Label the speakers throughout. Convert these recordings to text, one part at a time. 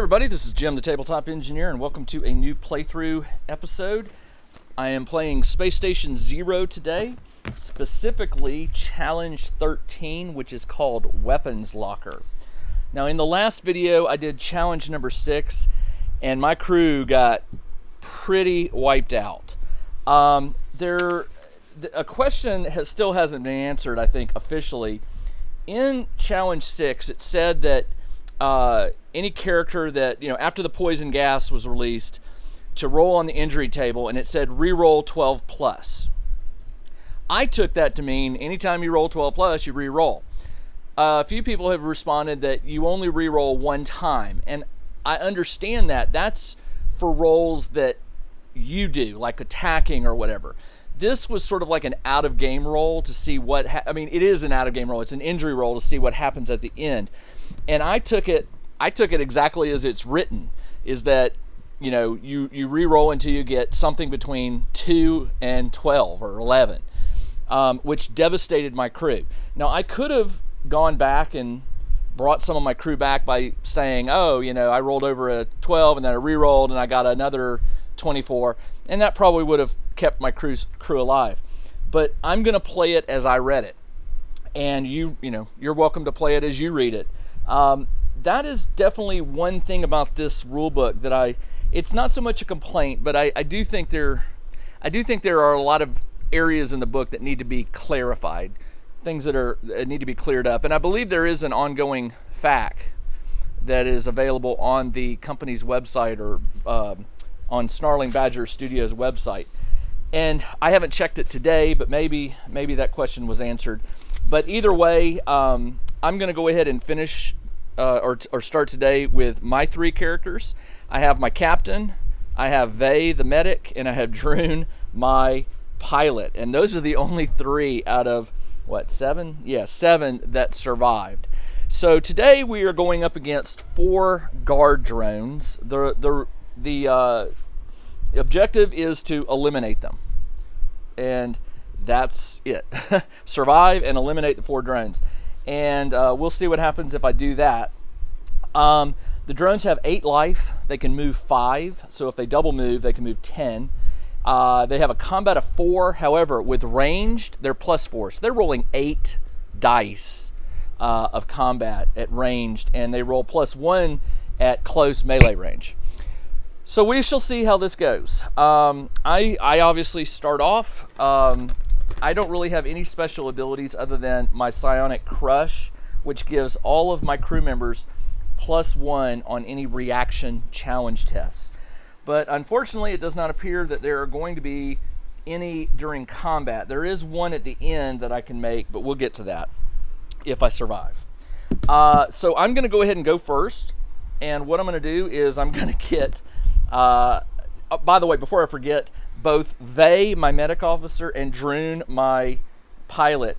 Speaker 1: everybody, this is Jim the Tabletop Engineer, and welcome to a new playthrough episode. I am playing Space Station Zero today, specifically Challenge 13, which is called Weapons Locker. Now, in the last video, I did Challenge number 6, and my crew got pretty wiped out. A question still hasn't been answered, I think, officially. In Challenge 6, it said that any character that, after the poison gas was released, to roll on the injury table, and it said reroll 12 plus. I took that to mean anytime you roll 12 plus, you reroll. A few people have responded that you only reroll one time, and I understand that. That's for rolls that you do, like attacking or whatever. This was sort of like an out-of-game roll to see what... it is an out-of-game roll. It's an injury roll to see what happens at the end. And I took it exactly as it's written, is that, you re-roll until you get something between 2 and 12 or 11, which devastated my crew. Now, I could have gone back and brought some of my crew back by saying, I rolled over a 12 and then I re-rolled and I got another 24, and that probably would have kept my crew alive. But I'm going to play it as I read it, and you're welcome to play it as you read it. That is definitely one thing about this rule book that it's not so much a complaint, but I do think there are a lot of areas in the book that need to be clarified, things that need to be cleared up. And I believe there is an ongoing FAQ that is available on the company's website or on Snarling Badger Studios website. And I haven't checked it today, but maybe that question was answered. But either way, I'm going to go ahead and finish or start today with my 3 characters. I have my captain, I have Vay, the medic, and I have Droon, my pilot. And those are the only 3 out of, 7? Yeah, 7 that survived. So today we are going up against 4 guard drones. The objective is to eliminate them. And that's it. Survive and eliminate the 4 drones. And we'll see what happens if I do that. The drones have 8 life. They can move 5. So if they double move, they can move 10. They have a combat of 4. However, with ranged, they're +4. So they're rolling 8 dice of combat at ranged, and they roll +1 at close melee range. So we shall see how this goes. I obviously start off. I don't really have any special abilities other than my Psionic Crush, which gives all of my crew members +1 on any reaction challenge tests. But unfortunately, it does not appear that there are going to be any during combat. There is one at the end that I can make, but we'll get to that if I survive. So I'm going to go ahead and go first. And what I'm going to do is I'm going to get... by the way, before I forget, both Vay, my medic officer, and Droon, my pilot,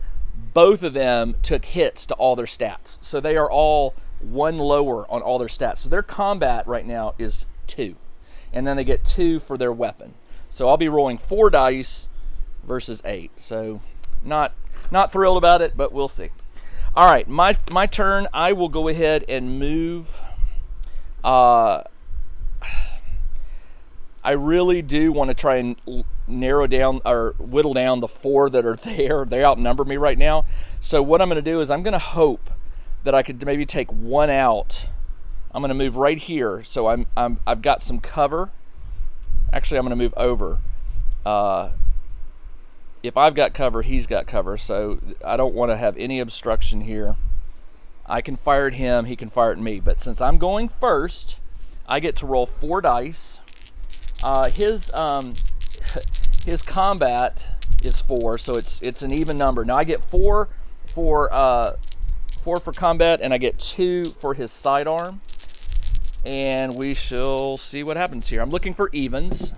Speaker 1: both of them took hits to all their stats. So they are all 1 lower on all their stats. So their combat right now is 2. And then they get 2 for their weapon. So I'll be rolling 4 dice versus 8. So not thrilled about it, but we'll see. All right, my turn. I will go ahead and move... I really do want to try and narrow down or whittle down the 4 that are there. They outnumber me right now. So what I'm going to do is I'm going to hope that I could maybe take 1 out. I'm going to move right here, so I've got some cover. Actually, I'm going to move over. If I've got cover, he's got cover. So I don't want to have any obstruction here. I can fire at him. He can fire at me. But since I'm going first, I get to roll 4 dice. His combat is 4, so it's an even number. Now I get 4 for combat, and I get 2 for his sidearm. And we shall see what happens here. I'm looking for evens.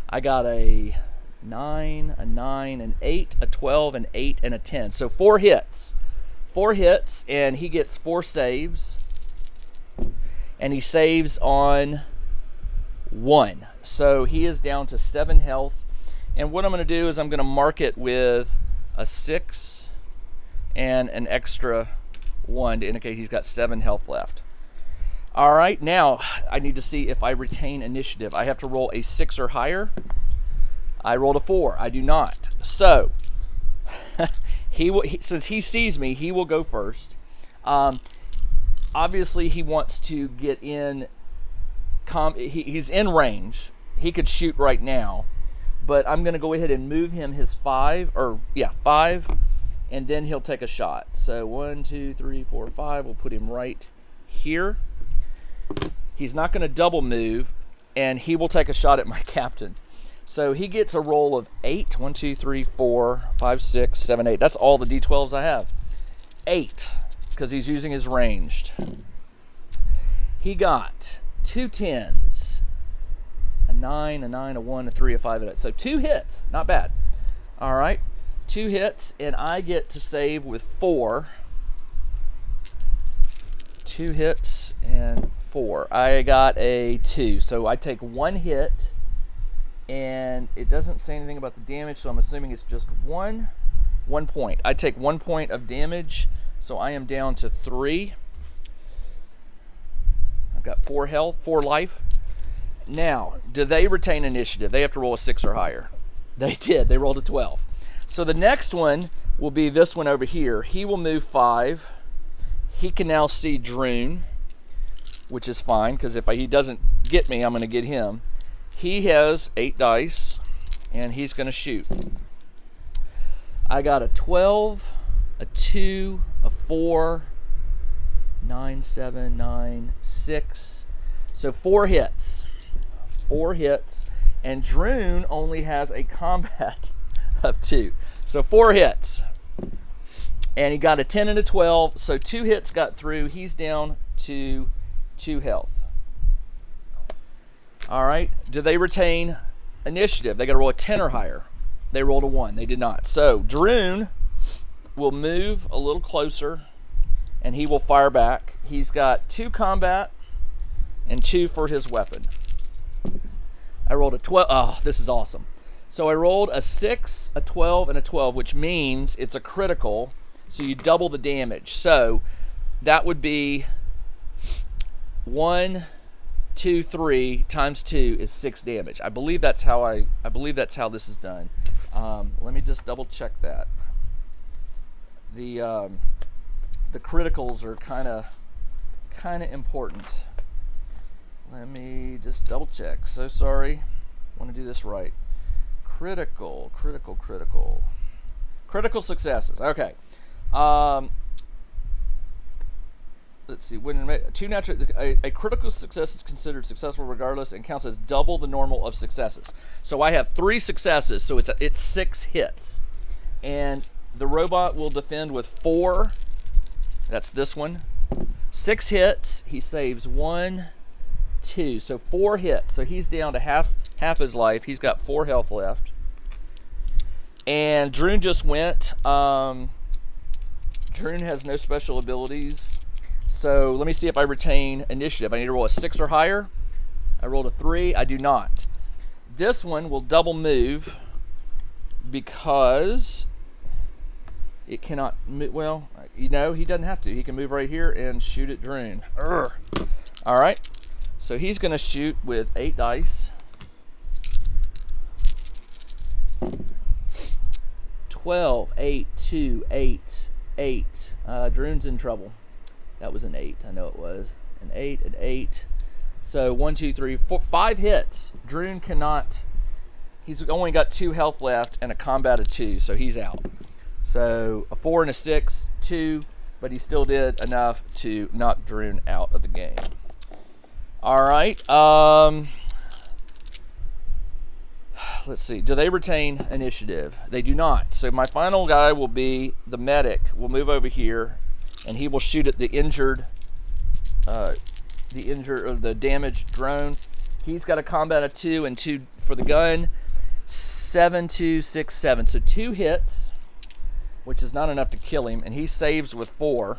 Speaker 1: I got a 9, an 8, a 12, an 8, and a 10. So 4 hits. 4 hits, and he gets 4 saves. And he saves on 1. So he is down to 7 health. And what I'm going to do is I'm going to mark it with a 6 and an extra 1 to indicate he's got 7 health left. All right, now I need to see if I retain initiative. I have to roll a 6 or higher. I rolled a 4. I do not. So since he sees me, he will go first. Obviously, he wants to get in. He's in range. He could shoot right now, but I'm going to go ahead and move him his 5, and then he'll take a shot. So 1, 2, 3, 4, 5. We'll put him right here. He's not going to double move, and he will take a shot at my captain. So he gets a roll of 8. 1, 2, 3, 4, 5, 6, 7, 8. That's all the D12s I have. 8, because he's using his ranged. He got 2 10s, a 9, a 9, a 1, a 3, a 5, and a 8. So 2 hits, not bad. All right, 2 hits, and I get to save with 4. 2 hits and 4. I got a 2, so I take 1 hit, and it doesn't say anything about the damage, so I'm assuming it's just 1 point. I take 1 point of damage, so I am down to 3. I've got 4 health, 4 life. Now, do they retain initiative? They have to roll a 6 or higher. They did. They rolled a 12. So the next one will be this one over here. He will move 5. He can now see Droon, which is fine, because if he doesn't get me, I'm going to get him. He has 8 dice, and he's going to shoot. I got a 12, a 2, a 4, 9, 7, 9, 6. So 4 hits. 4 hits. And Droon only has a combat of 2. So 4 hits. And he got a 10 and a 12. So 2 hits got through. He's down to 2 health. All right. Do they retain initiative? They got to roll a 10 or higher. They rolled a 1. They did not. So Droon will move a little closer, and he will fire back. He's got 2 combat and 2 for his weapon. I rolled a 12. Oh, this is awesome. So I rolled a 6, a 12, and a 12, which means it's a critical, so you double the damage. So that would be 1, 2, 3 times 2 is 6 damage. I believe that's how this is done. Let me just double check that. The criticals are kind of important. Let me just double check. So sorry. I want to do this right. Critical successes. Okay. Let's see. When a critical success is considered successful regardless and counts as double the normal of successes. So I have 3 successes, so it's 6 hits, and the robot will defend with 4. That's this one. 6 hits. He saves 1, 2. So 4 hits. So he's down to half his life. He's got 4 health left. And Droon just went. Droon has no special abilities. So let me see if I retain initiative. I need to roll a 6 or higher. I rolled a 3. I do not. This one will double move because it cannot move. Well, he doesn't have to. He can move right here and shoot at Droon. All right. So he's going to shoot with 8 dice. 12, 8, 2, 8, 8. Droon's in trouble. That was an 8. I know it was. An 8, an 8. So 1, 2, 3, 4, 5 hits. Droon cannot. He's only got 2 health left and a combat of 2, so he's out. So a 4 and a 6, 2, but he still did enough to knock Droon out of the game. All right. Let's see. Do they retain initiative? They do not. So my final guy will be the medic. We'll move over here, and he will shoot at the injured or the damaged drone. He's got a combat of 2 and 2 for the gun. 7, 2, 6, 7. So 2 hits, which is not enough to kill him, and he saves with 4.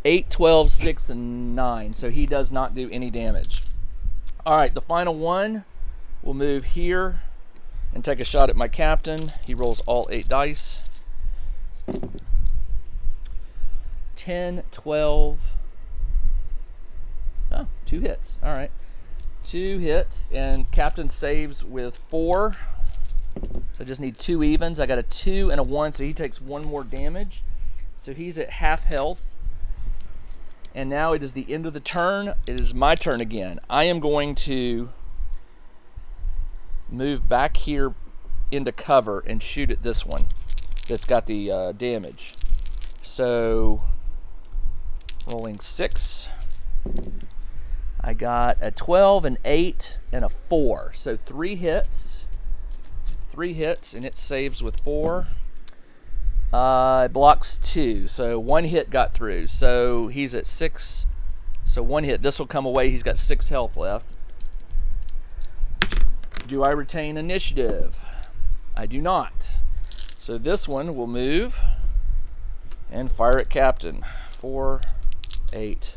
Speaker 1: 8, 12, 6, and 9. So he does not do any damage. All right, the final one will move here and take a shot at my captain. He rolls all 8 dice. 10, 12. Oh, 2 hits. All right. 2 hits, and Captain saves with 4. So I just need 2 evens. I got a 2 and a 1, so he takes 1 more damage. So he's at half health. And now it is the end of the turn. It is my turn again. I am going to move back here into cover and shoot at this one that's got the damage. So rolling 6. I got a 12, an 8, and a 4. So 3 hits. 3 hits, and it saves with 4. It blocks 2, so 1 hit got through. So he's at 6. So 1 hit. This will come away. He's got 6 health left. Do I retain initiative? I do not. So this one will move and fire at Captain. 4, 8.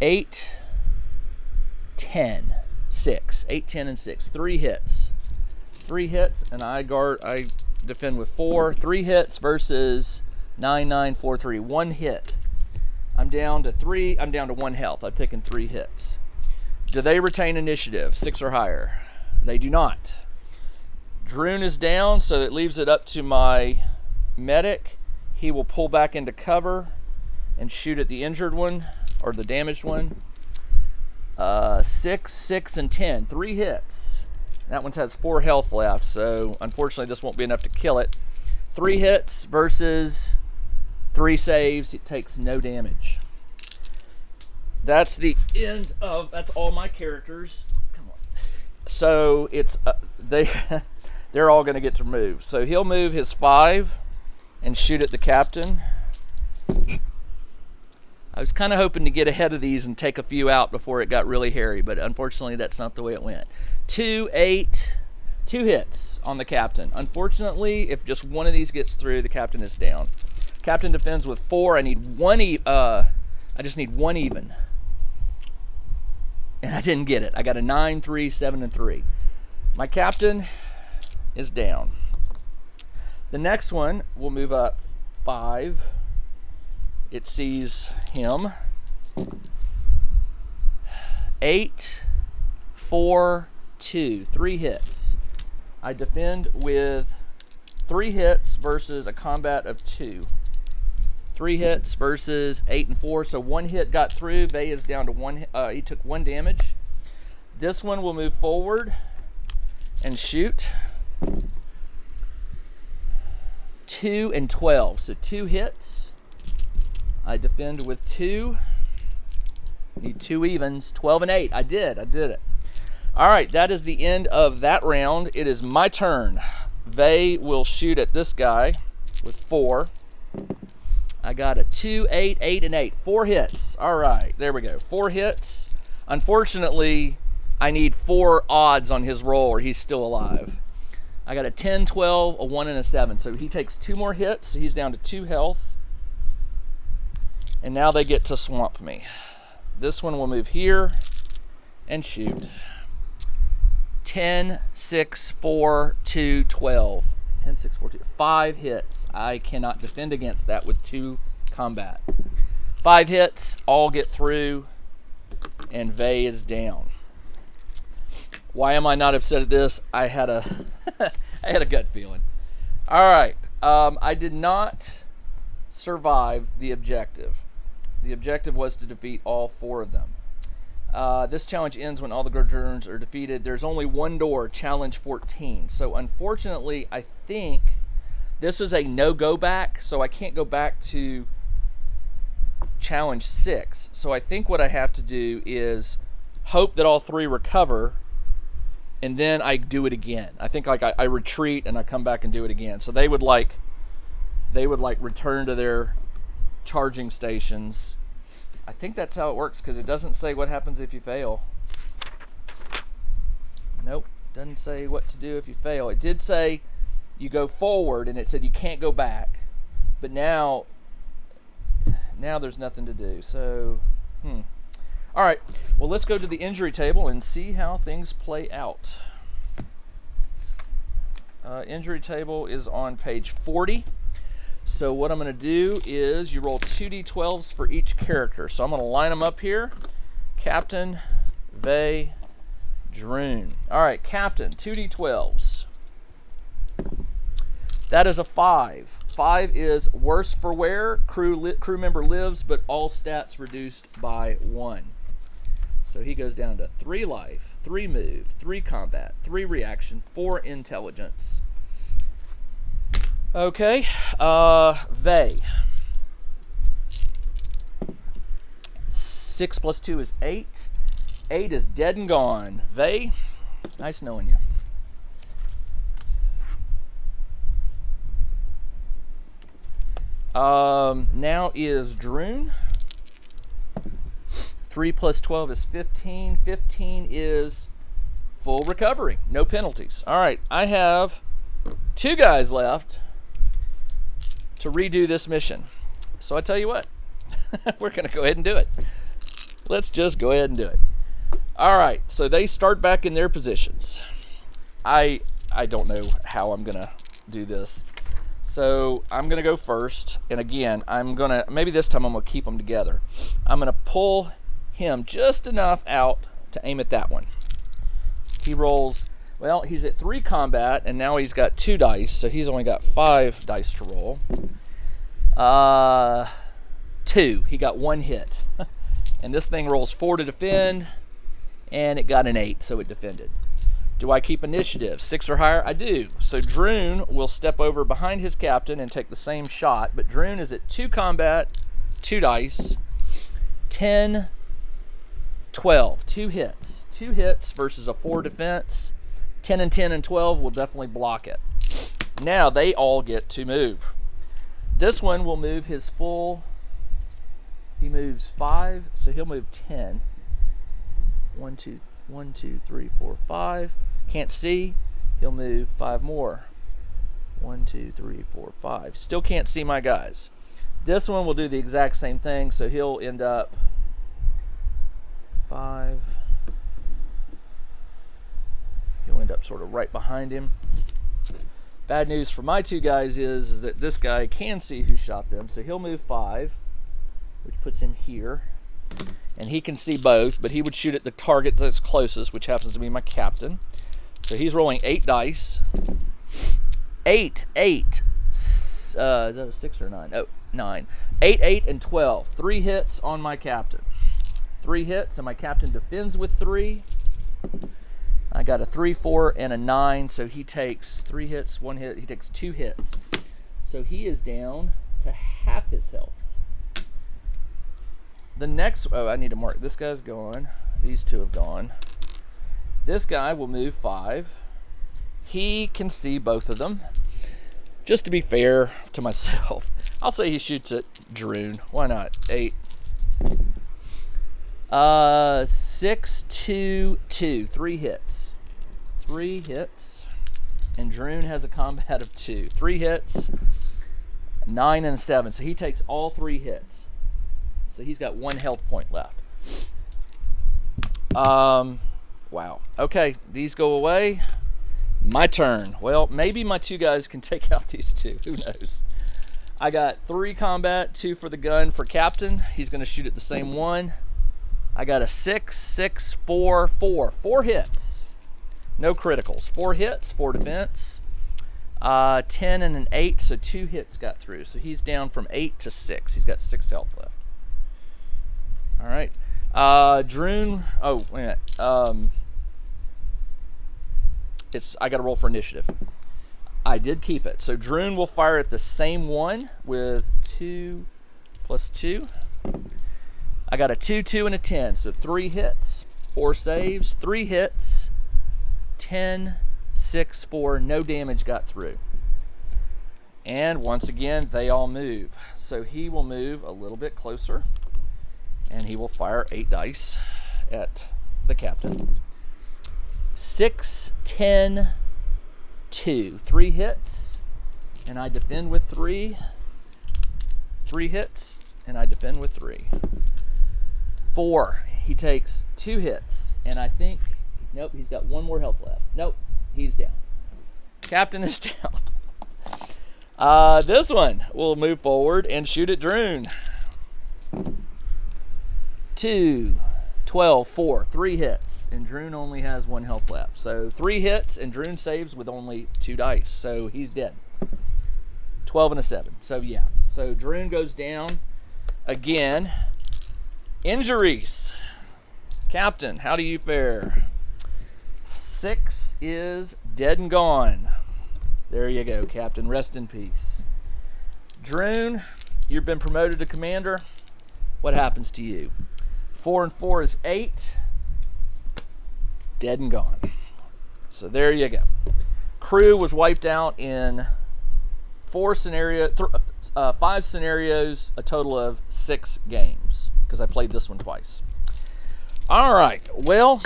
Speaker 1: 8, 10, 6. 8, 10, and 6. 3 hits. 3 hits, and I defend with 4. 3 hits versus 9, 9, 4, 3. 1 hit. I'm down to 3. I'm down to 1 health. I've taken 3 hits. Do they retain initiative? 6 or higher? They do not. Droon is down, so it leaves it up to my medic. He will pull back into cover and shoot at the injured one, or the damaged one. 6, 6, and 10. 3 hits. That one has 4 health left, so unfortunately this won't be enough to kill it. 3 hits versus 3 saves. It takes no damage. That's the end of, that's all my characters. Come on. So it's, they're all going to get to move. So he'll move his 5 and shoot at the Captain. I was kind of hoping to get ahead of these and take a few out before it got really hairy, but unfortunately that's not the way it went. 2, 8, 2 hits on the Captain. Unfortunately, if just one of these gets through, the Captain is down. Captain defends with 4. I need 1 I just need 1 even. And I didn't get it. I got a 9, 3, 7, and 3. My Captain is down. The next one will move up 5. It sees him. 8, 4, 2. 3 hits. I defend with 3 hits versus a combat of 2. 3 hits versus 8 and 4. So 1 hit got through. Vey is down to 1. He took 1 damage. This one will move forward and shoot. 2 and 12. So 2 hits. I defend with 2. Need 2 evens. 12 and 8. I did it. All right, that is the end of that round. It is my turn. Vey will shoot at this guy with 4. I got a 2, 8, 8, and 8. 4 hits. All right, there we go. 4 hits. Unfortunately, I need 4 odds on his roll or he's still alive. I got a 10, 12, a 1, and a 7. So he takes 2 more hits. So he's down to 2 health. And now they get to swamp me. This one will move here and shoot. 10, 6, 4, 2, 12. 10, 6, 4, 2. 5 hits. I cannot defend against that with 2 combat. 5 hits, all get through, and Vey is down. Why am I not upset at this? I had a gut feeling. All right. I did not survive the objective. The objective was to defeat all 4 of them. This challenge ends when all the Gurjurns are defeated. There's only 1 door, challenge 14. So unfortunately, I think this is a no-go back, so I can't go back to challenge 6. So I think what I have to do is hope that all 3 recover, and then I do it again. I think like I retreat and I come back and do it again. So they would return to their charging stations. I think that's how it works because it doesn't say what happens if you fail. Nope, doesn't say what to do if you fail. It did say you go forward and it said you can't go back. But now there's nothing to do. So, all right, well, let's go to the injury table and see how things play out. Injury table is on page 40. So what I'm going to do is you roll 2d12s for each character. So I'm going to line them up here. Captain, Vey, Droon. All right, Captain, 2d12s. That is a 5. 5 is worse for wear. Crew member lives, but all stats reduced by 1. So he goes down to 3 life, 3 move, 3 combat, 3 reaction, 4 intelligence. Okay, Vey. 6 plus 2 is 8. 8 is dead and gone. Vey, nice knowing you. Now is Droon. 3 plus 12 is 15. 15 is full recovery, no penalties. All right, I have 2 guys left to redo this mission. So I tell you what, we're going to go ahead and do it. Let's just go ahead and do it. All right, so they start back in their positions. I don't know how I'm going to do this. So I'm going to go first. And again, maybe this time I'm going to keep them together. I'm going to pull him just enough out to aim at that one. He rolls, well, he's at 3 combat, and now he's got 2 dice, so he's only got 5 dice to roll. 2. He got 1 hit. And this thing rolls 4 to defend, and it got an 8, so it defended. Do I keep initiative? 6 or higher? I do. So Droon will step over behind his captain and take the same shot, but Droon is at 2 combat, 2 dice, 10, 12, 2 hits. 2 hits versus a 4 defense. 10 and 10 and 12 will definitely block it. Now they all get to move. This one will move his full. He moves 5, so he'll move 10. 1, 2, 3, 4, 5. Can't see. He'll move 5 more. 1, 2, 3, 4, 5. Still can't see my guys. This one will do the exact same thing, so he'll end up 5. He'll end up sort of right behind him. Bad news for my 2 guys is that this guy can see who shot them, so he'll move 5, which puts him here. And he can see both, but he would shoot at the target that's closest, which happens to be my captain. So he's rolling 8 dice. 8. Is that a 6 or 9? Oh, 9. 8, 8, and 12. 3 hits on my captain. 3 hits, and my captain defends with 3. I got a 3, 4, and a 9, so he takes 3 hits, 1 hit. He takes 2 hits. So he is down to half his health. The next, I need to mark. This guy's gone. These 2 have gone. This guy will move 5. He can see both of them. Just to be fair to myself, I'll say he shoots at Droon. Why not? 8. 6, 2, 2. 3 hits. 3 hits. And Droon has a combat of 2. 3 hits. 9 and 7. So he takes all 3 hits. So he's got 1 health point left. Wow. Okay, these go away. My turn. Well, maybe my 2 guys can take out these 2. Who knows? I got 3 combat, 2 for the gun for captain. He's going to shoot at the same one. I got a 6, 6, 4, 4. 4 hits. No criticals. 4 hits, 4 defense. 10 and an 8, so 2 hits got through. So he's down from 8 to 6. He's got 6 health left. All right. Droon. Oh, wait a minute. I got to roll for initiative. I did keep it. So Droon will fire at the same one with 2 plus 2. I got a 2, 2, and a 10. So 3 hits, 4 saves, 3 hits, 10, 6, 4. No damage got through. And once again, they all move. So he will move a little bit closer. And he will fire 8 dice at the captain. 6, 10, 2. 3 hits, and I defend with 3. 3 hits, and I defend with 3. 4. He takes 2 hits, and I think, nope, he's got 1 more health left. Nope, he's down. Captain is down. This one, we'll move forward and shoot at Droon. 2, 12, 4, 3 hits, and Droon only has 1 health left. So 3 hits, and Droon saves with only 2 dice, so he's dead. 12 and a 7. So yeah, so Droon goes down again. Injuries. Captain, how do you fare? 6 is dead and gone. There you go, Captain. Rest in peace. Droon, you've been promoted to commander. What happens to you? 4 and 4 is 8. Dead and gone. So there you go. Crew was wiped out in 5 scenarios, a total of 6 games, because I played this one twice. All right, well,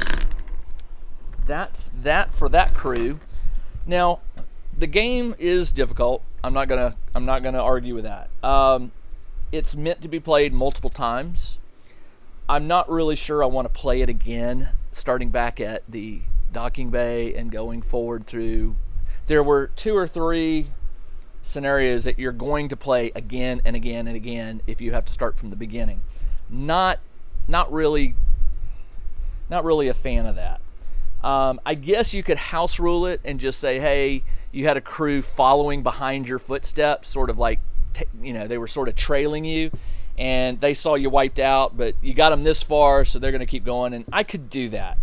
Speaker 1: that's that for that crew. Now, the game is difficult. I'm not gonna argue with that. It's meant to be played multiple times. I'm not really sure I want to play it again, starting back at the docking bay and going forward through. There were 2 or 3 scenarios that you're going to play again and again and again if you have to start from the beginning. Not really a fan of that. I guess you could house rule it and just say, hey, you had a crew following behind your footsteps, sort of like, they were sort of trailing you, and they saw you wiped out, but you got them this far, so they're going to keep going, and I could do that.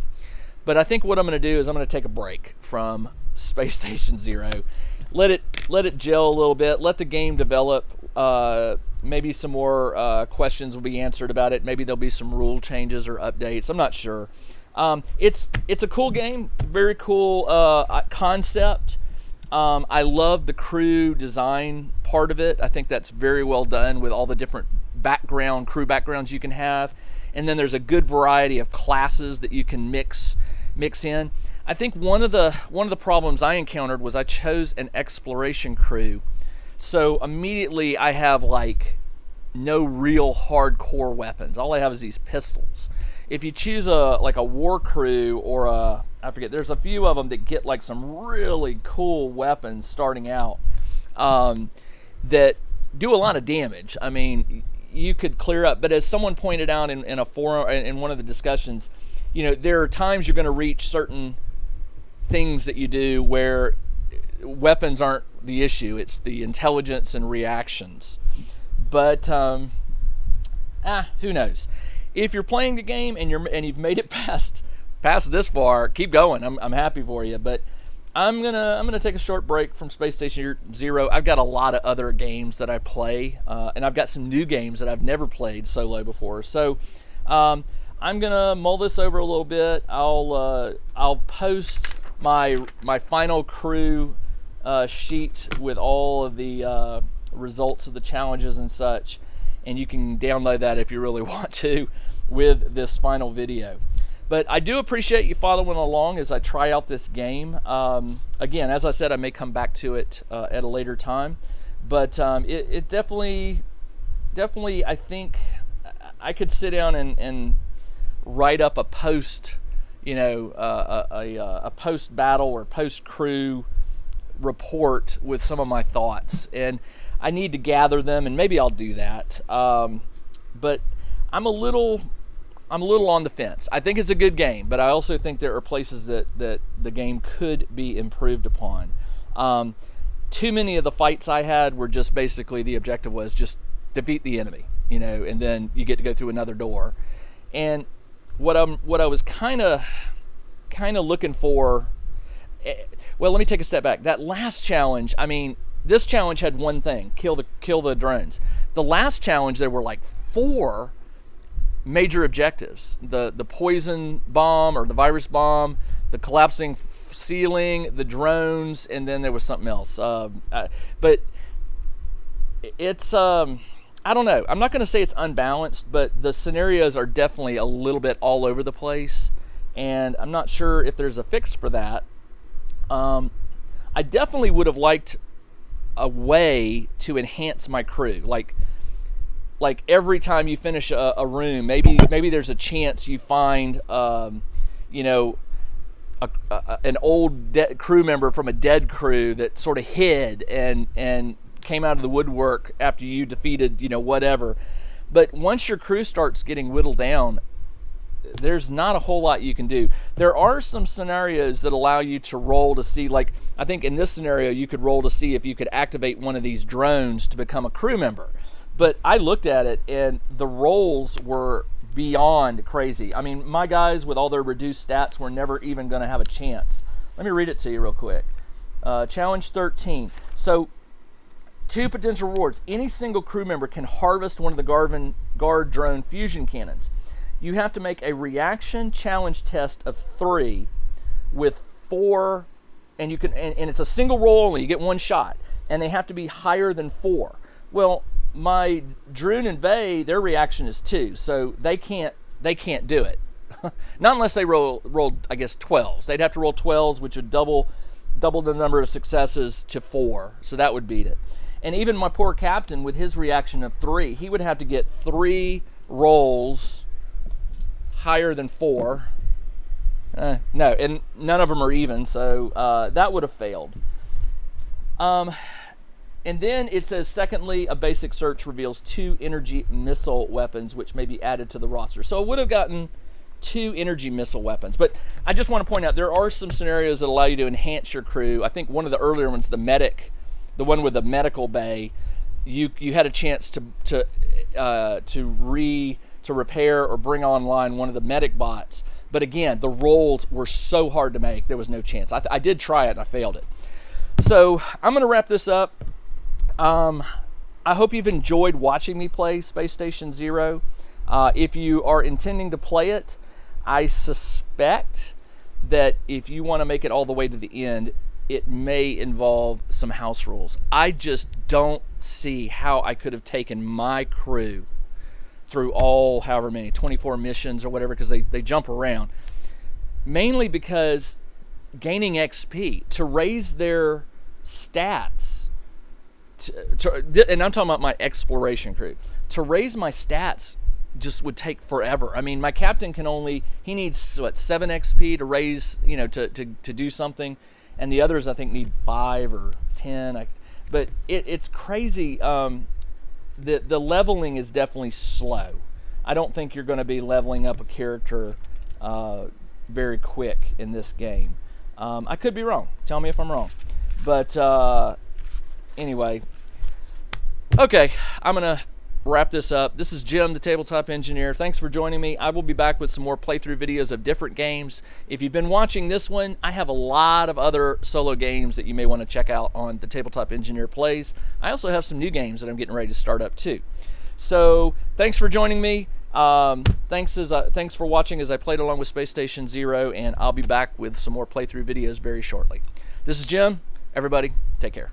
Speaker 1: But I think what I'm going to do is I'm going to take a break from Space Station Zero. Let it gel a little bit. Let the game develop. Maybe some more questions will be answered about it. Maybe there'll be some rule changes or updates. I'm not sure. It's a cool game. Very cool concept. I love the crew design part of it. I think that's very well done with all the different crew backgrounds you can have. And then there's a good variety of classes that you can mix in. I think one of the problems I encountered was I chose an exploration crew, so immediately I have like no real hardcore weapons. All I have is these pistols. If you choose a war crew or I forget, there's a few of them that get like some really cool weapons starting out that do a lot of damage. I mean, you could clear up, but as someone pointed out in a forum in one of the discussions, there are times you're going to reach certain things that you do where weapons aren't the issue. It's the intelligence and reactions. But who knows? If you're playing the game and you've made it past this far, keep going. I'm happy for you. But I'm gonna take a short break from Space Station Zero. I've got a lot of other games that I play, and I've got some new games that I've never played solo before. So I'm gonna mull this over a little bit. I'll post my final crew sheet with all of the results of the challenges and such, and you can download that if you really want to with this final video. But I do appreciate you following along as I try out this game. Again, as I said, I may come back to it at a later time, but it definitely I think I could sit down and write up a post a post battle or post crew report with some of my thoughts, and I need to gather them, and maybe I'll do that. But I'm a little on the fence. I think it's a good game, but I also think there are places that the game could be improved upon. Too many of the fights I had were just basically the objective was just defeat the enemy, and then you get to go through another door. And what I was kind of looking for. Well, let me take a step back. That last challenge, I mean, this challenge had one thing: kill the drones. The last challenge, there were like 4 major objectives: the poison bomb or the virus bomb, the collapsing ceiling, the drones, and then there was something else. But it's I don't know. I'm not going to say it's unbalanced, but the scenarios are definitely a little bit all over the place, and I'm not sure if there's a fix for that. I definitely would have liked a way to enhance my crew, like every time you finish a room, maybe there's a chance you find an old crew member from a dead crew that sort of hid and came out of the woodwork after you defeated, whatever. But once your crew starts getting whittled down, there's not a whole lot you can do. There are some scenarios that allow you to roll to see, like, I think in this scenario, you could roll to see if you could activate one of these drones to become a crew member. But I looked at it, and the rolls were beyond crazy. I mean, my guys with all their reduced stats were never even going to have a chance. Let me read it to you real quick. Challenge 13. So, 2 potential rewards. Any single crew member can harvest one of the guard drone fusion cannons. You have to make a reaction challenge test of 3 with 4, and it's a single roll only. You get 1 shot, and they have to be higher than 4. Well, my Droon and Bay, their reaction is 2, so they can't do it. Not unless they rolled, I guess, 12s. They'd have to roll 12s, which would double the number of successes to 4, so that would beat it. And even my poor captain, with his reaction of 3, he would have to get 3 rolls higher than 4. No, and none of them are even, so that would have failed. And then it says, secondly, a basic search reveals 2 energy missile weapons, which may be added to the roster. So it would have gotten 2 energy missile weapons. But I just want to point out, there are some scenarios that allow you to enhance your crew. I think one of the earlier ones, the medic, the one with the medical bay, you had a chance to repair or bring online one of the medic bots. But again, the rolls were so hard to make, there was no chance. I did try it and I failed it. So I'm going to wrap this up. I hope you've enjoyed watching me play Space Station Zero. If you are intending to play it, I suspect that if you want to make it all the way to the end, it may involve some house rules. I just don't see how I could have taken my crew through all, however many, 24 missions or whatever, because they jump around. Mainly because gaining XP, to raise their stats, and I'm talking about my exploration crew, to raise my stats just would take forever. I mean, my captain he needs 7 XP to raise, to do something, and the others I think need 5 or 10. But it's crazy. The leveling is definitely slow. I don't think you're going to be leveling up a character very quick in this game. I could be wrong. Tell me if I'm wrong. But anyway, okay, I'm going to wrap this up. This is Jim, the Tabletop Engineer. Thanks for joining me. I will be back with some more playthrough videos of different games. If you've been watching this one, I have a lot of other solo games that you may want to check out on the Tabletop Engineer Plays. I also have some new games that I'm getting ready to start up too. So thanks for joining me. Thanks for watching as I played along with Space Station Zero, and I'll be back with some more playthrough videos very shortly. This is Jim. Everybody, take care.